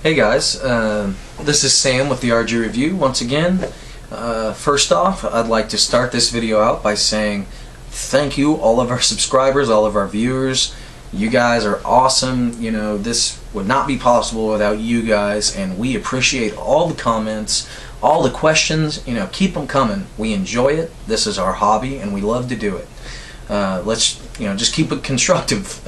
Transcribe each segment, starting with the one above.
Hey guys, this is Sam with the RG Review once again. First off, I'd like to start this video out by saying thank you all of our subscribers, all of our viewers. You guys are awesome. You know, this would not be possible without you guys, and we appreciate all the comments, all the questions. You know, keep them coming. We enjoy it. This is our hobby and we love to do it. Let's, just keep it constructive.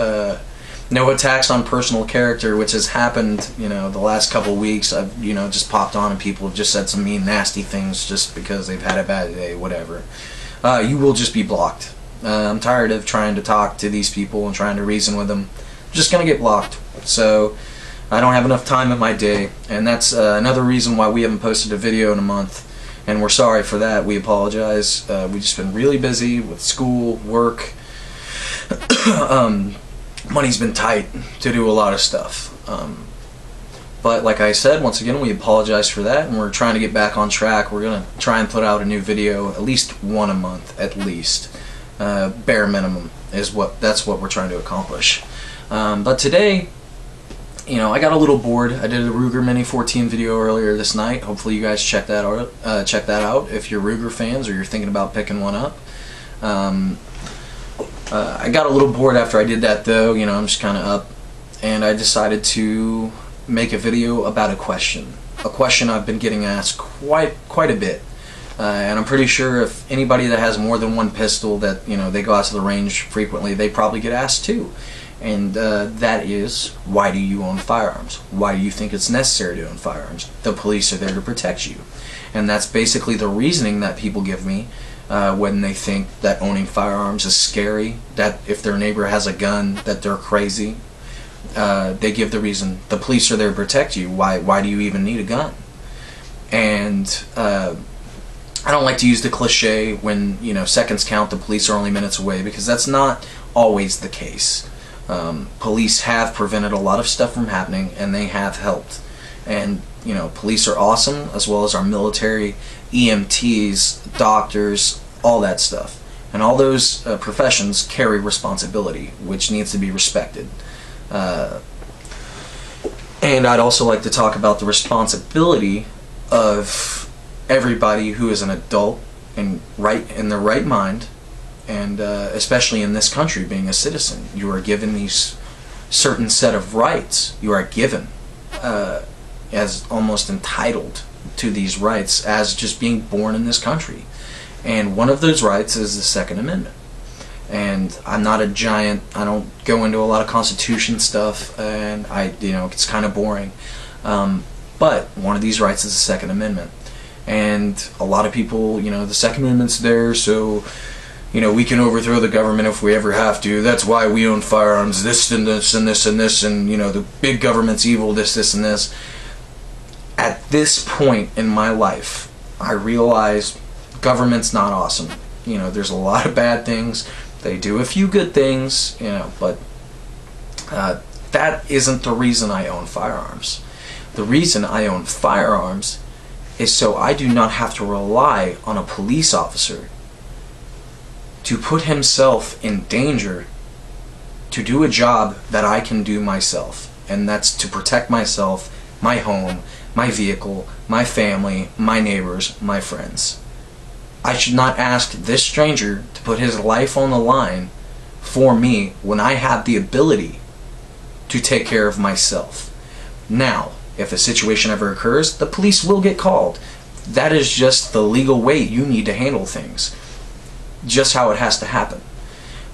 No attacks on personal character, which has happened, the last couple of weeks. I've, just popped on and people have just said some mean, nasty things just because they've had a bad day, whatever. You will just be blocked. I'm tired of trying to talk to these people and trying to reason with them. I'm just going to get blocked. So, I don't have enough time in my day, and that's another reason why we haven't posted a video in a month. And we're sorry for that. We apologize. We've just been really busy with school, work. Money's been tight to do a lot of stuff. But like I said, once again, we apologize for that, and we're trying to get back on track. We're going to try and put out a new video, at least one a month, at least. Bare minimum is that's what we're trying to accomplish. But today, I got a little bored. I did a Ruger Mini 14 video earlier this night. Hopefully you guys check that out if you're Ruger fans or you're thinking about picking one up. I got a little bored after I did that though. I'm just kind of up, and I decided to make a video about a question I've been getting asked quite a bit, and I'm pretty sure if anybody that has more than one pistol that they go out to the range frequently, they probably get asked too. And that is, why do you own firearms? Why do you think it's necessary to own firearms? The police are there to protect you, and that's basically the reasoning that people give me when they think that owning firearms is scary, that if their neighbor has a gun, that they're crazy. They give the reason, the police are there to protect you. Why do you even need a gun? And I don't like to use the cliche when seconds count, the police are only minutes away, because that's not always the case. Police have prevented a lot of stuff from happening, and they have helped. And police are awesome, as well as our military, EMTs, doctors, all that stuff. And all those professions carry responsibility, which needs to be respected. And I'd also like to talk about the responsibility of everybody who is an adult and in their right mind, and especially in this country, being a citizen. You are given these certain set of rights. You are given as almost entitled to these rights as just being born in this country. And one of those rights is the Second Amendment. And I'm not a giant, I don't go into a lot of Constitution stuff, and it's kind of boring. But one of these rights is the Second Amendment. And a lot of people, the Second Amendment's there so we can overthrow the government if we ever have to. That's why we own firearms, this and this and this and this, and the big government's evil, this and this. At this point in my life, I realize government's not awesome. There's a lot of bad things. They do a few good things, but that isn't the reason I own firearms. The reason I own firearms is so I do not have to rely on a police officer to put himself in danger to do a job that I can do myself, and that's to protect myself, my home, my vehicle, my family, my neighbors, my friends. I should not ask this stranger to put his life on the line for me when I have the ability to take care of myself. Now, if a situation ever occurs, the police will get called. That is just the legal way you need to handle things. Just how it has to happen.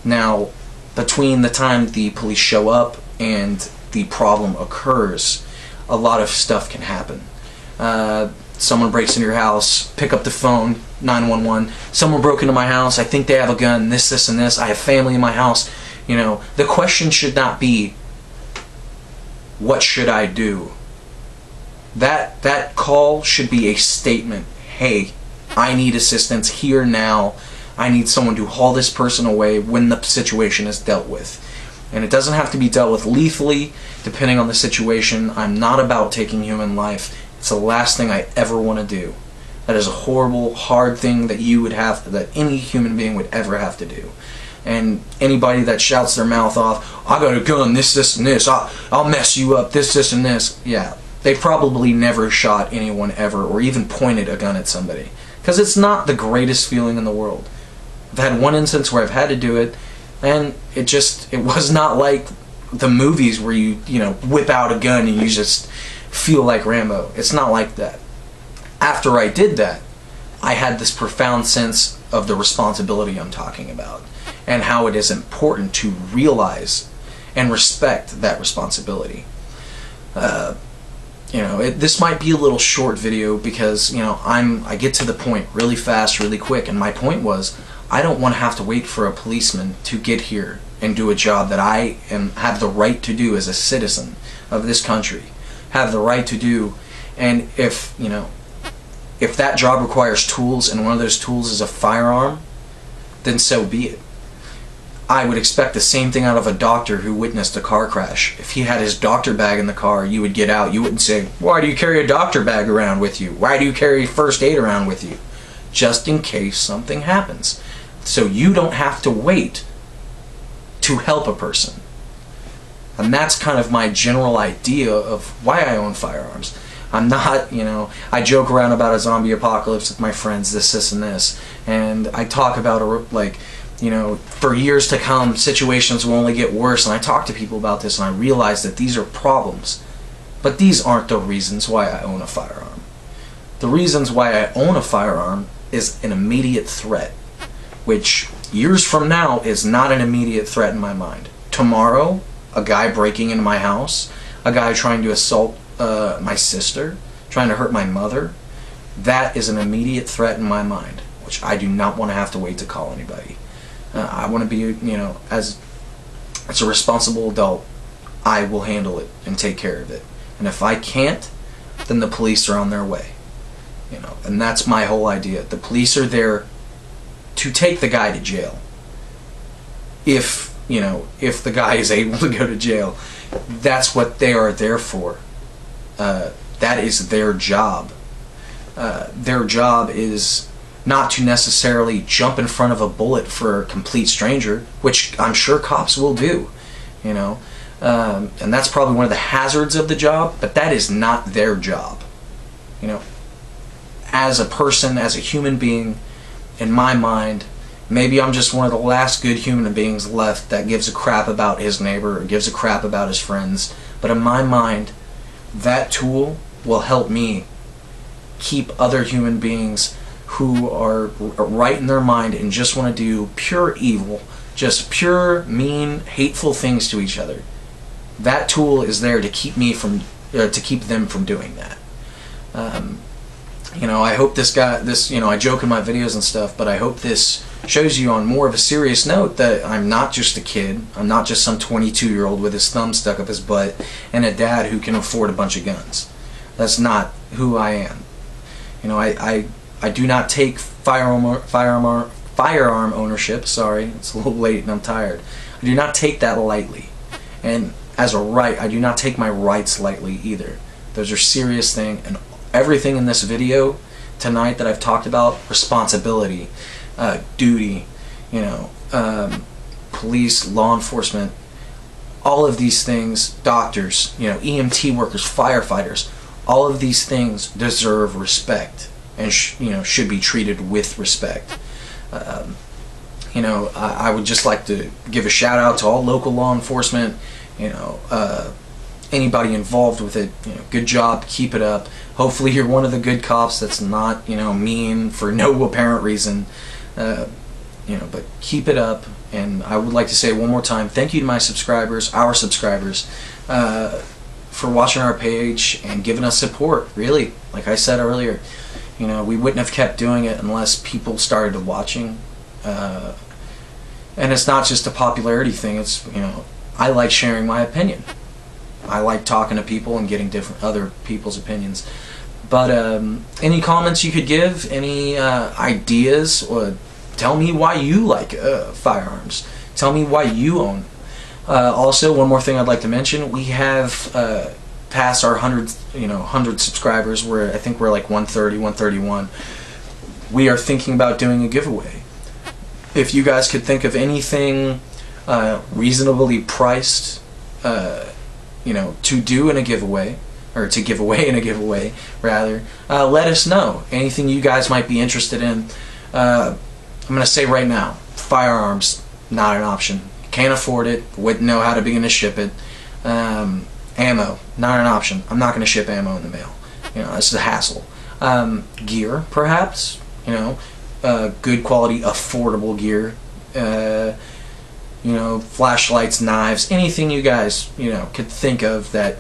Now, between the time the police show up and the problem occurs, a lot of stuff can happen. Someone breaks into your house, pick up the phone, 911. Someone broke into my house, I think they have a gun, this, and this. I have family in my house. The question should not be, what should I do? That call should be a statement. Hey, I need assistance here now. I need someone to haul this person away when the situation is dealt with. And it doesn't have to be dealt with lethally, depending on the situation. I'm not about taking human life. It's the last thing I ever want to do. That is a horrible, hard thing that that any human being would ever have to do. And anybody that shouts their mouth off, I got a gun, this, and this, I'll mess you up, this, and this, yeah, they probably never shot anyone ever or even pointed a gun at somebody, because it's not the greatest feeling in the world. I've had one instance where I've had to do it, and it was not like the movies where you whip out a gun and you just feel like Rambo. It's not like that. After I did that, I had this profound sense of the responsibility I'm talking about, and how it is important to realize and respect that responsibility. This might be a little short video because I get to the point really fast, really quick, and my point was, I don't want to have to wait for a policeman to get here and do a job that I have the right to do as a citizen of this country, have the right to do. And if that job requires tools, and one of those tools is a firearm, then so be it. I would expect the same thing out of a doctor who witnessed a car crash. If he had his doctor bag in the car, you would get out. You wouldn't say, "Why do you carry a doctor bag around with you? Why do you carry first aid around with you?" Just in case something happens. So you don't have to wait to help a person. And that's kind of my general idea of why I own firearms. I'm not, I joke around about a zombie apocalypse with my friends, this, and this. And I talk about, for years to come, situations will only get worse. And I talk to people about this, and I realize that these are problems. But these aren't the reasons why I own a firearm. The reasons why I own a firearm is an immediate threat, which years from now is not an immediate threat in my mind. Tomorrow, a guy breaking into my house, a guy trying to assault my sister, trying to hurt my mother, that is an immediate threat in my mind, which I do not want to have to wait to call anybody. I want to be, as a responsible adult, I will handle it and take care of it. And if I can't, then the police are on their way. And that's my whole idea. The police are there to take the guy to jail. If the guy is able to go to jail, that's what they are there for. That is their job. Their job is not to necessarily jump in front of a bullet for a complete stranger, which I'm sure cops will do, and that's probably one of the hazards of the job, but that is not their job. As a person, as a human being, in my mind, maybe I'm just one of the last good human beings left that gives a crap about his neighbor or gives a crap about his friends, but in my mind, that tool will help me keep other human beings who are right in their mind and just want to do pure evil, just pure, mean, hateful things to each other. That tool is there to keep them from doing that. I hope I joke in my videos and stuff, but I hope this shows you on more of a serious note that I'm not just a kid. I'm not just some 22-year-old with his thumb stuck up his butt and a dad who can afford a bunch of guns. That's not who I am. I do not take firearm ownership, sorry, it's a little late and I'm tired. I do not take that lightly. And as a right, I do not take my rights lightly either. Those are serious things, and everything in this video tonight that I've talked about, responsibility, duty, police, law enforcement, all of these things, doctors, EMT workers, firefighters, all of these things deserve respect and should be treated with respect. I would just like to give a shout out to all local law enforcement, anybody involved with it, good job, keep it up. Hopefully you're one of the good cops that's not, mean for no apparent reason, but keep it up. And I would like to say one more time, thank you to my subscribers, our subscribers, for watching our page and giving us support. Really, like I said earlier, we wouldn't have kept doing it unless people started watching. And it's not just a popularity thing. It's, I like sharing my opinion. I like talking to people and getting other people's opinions. But any comments you could give, any ideas, or tell me why you like firearms. Tell me why you own. Also, one more thing I'd like to mention: we have passed our 100 subscribers. I think we're like 130, 131. We are thinking about doing a giveaway. If you guys could think of anything reasonably priced, to do in a giveaway, or to give away in a giveaway rather, let us know anything you guys might be interested in. I'm gonna say right now, firearms, not an option. Can't afford it, wouldn't know how to begin to ship it. Ammo, not an option. I'm not gonna ship ammo in the mail. This is a hassle. Gear, perhaps, good quality, affordable gear. Flashlights, knives, anything you guys, could think of that,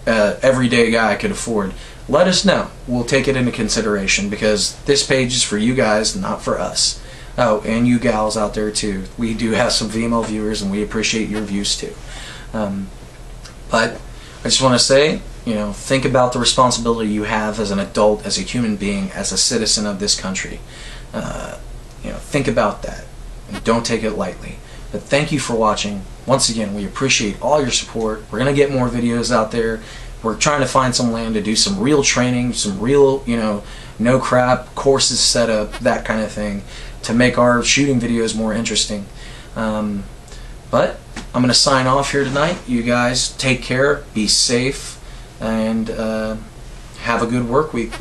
everyday guy could afford. Let us know. We'll take it into consideration, because this page is for you guys, not for us. Oh, and you gals out there too. We do have some female viewers, and we appreciate your views too. But I just want to say, think about the responsibility you have as an adult, as a human being, as a citizen of this country. Think about that, and don't take it lightly. But thank you for watching. Once again, we appreciate all your support. We're going to get more videos out there. We're trying to find some land to do some real training, some real, no crap courses set up, that kind of thing, to make our shooting videos more interesting. But I'm going to sign off here tonight. You guys take care, be safe, and have a good work week.